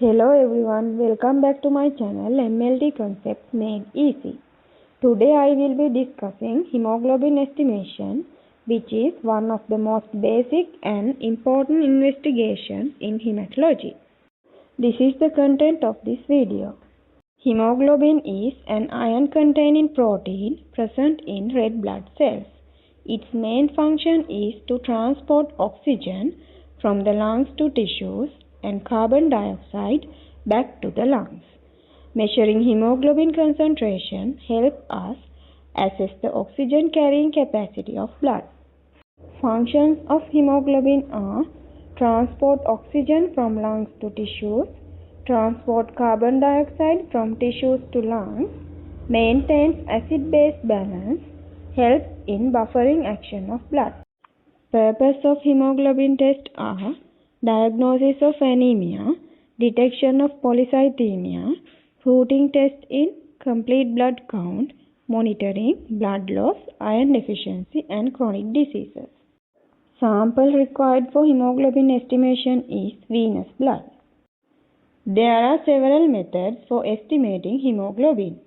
Hello everyone, welcome back to my channel MLT Concepts Made Easy. Today I will be discussing hemoglobin estimation, which is one of the most basic and important investigations in hematology. This is the content of this video. Hemoglobin is an iron-containing protein present in red blood cells. Its main function is to transport oxygen from the lungs to tissues and carbon dioxide back to the lungs. Measuring hemoglobin concentration helps us assess the oxygen carrying capacity of blood. Functions of hemoglobin are transport oxygen from lungs to tissues, transport carbon dioxide from tissues to lungs, maintains acid-base balance, helps in buffering action of blood. Purpose of hemoglobin test are diagnosis of anemia, detection of polycythemia, routine test in complete blood count, monitoring blood loss, iron deficiency and chronic diseases. Sample required for hemoglobin estimation is venous blood. There are several methods for estimating hemoglobin.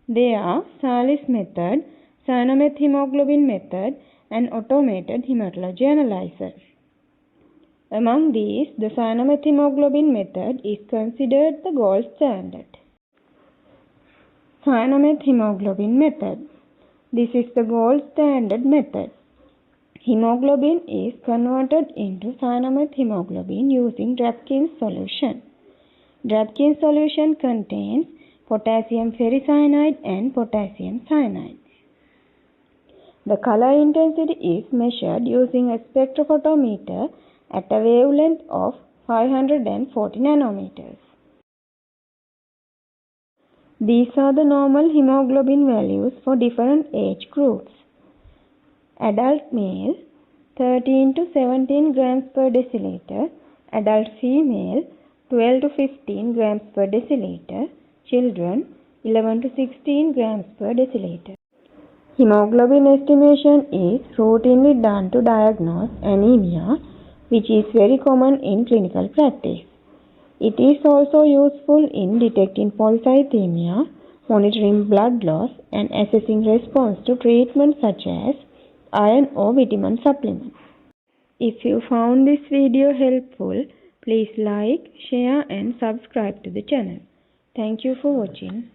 They are Salis method, cyanomethemoglobin method and automated hematology analyzer. Among these, the cyanomethemoglobin method is considered the gold standard. Cyanomethemoglobin method. This is the gold standard method. Hemoglobin is converted into cyanomethemoglobin using Drapkin's solution. Drapkin's solution contains potassium ferricyanide and potassium cyanide. The color intensity is measured using a spectrophotometer at a wavelength of 540 nanometers. These are the normal hemoglobin values for different age groups. Adult male 13 to 17 grams per deciliter, adult female 12 to 15 grams per deciliter, children 11 to 16 grams per deciliter. Hemoglobin estimation is routinely done to diagnose anemia, which is very common in clinical practice. It is also useful in detecting polycythemia, monitoring blood loss, and assessing response to treatments such as iron or vitamin supplements. If you found this video helpful, please like, share and subscribe to the channel. Thank you for watching.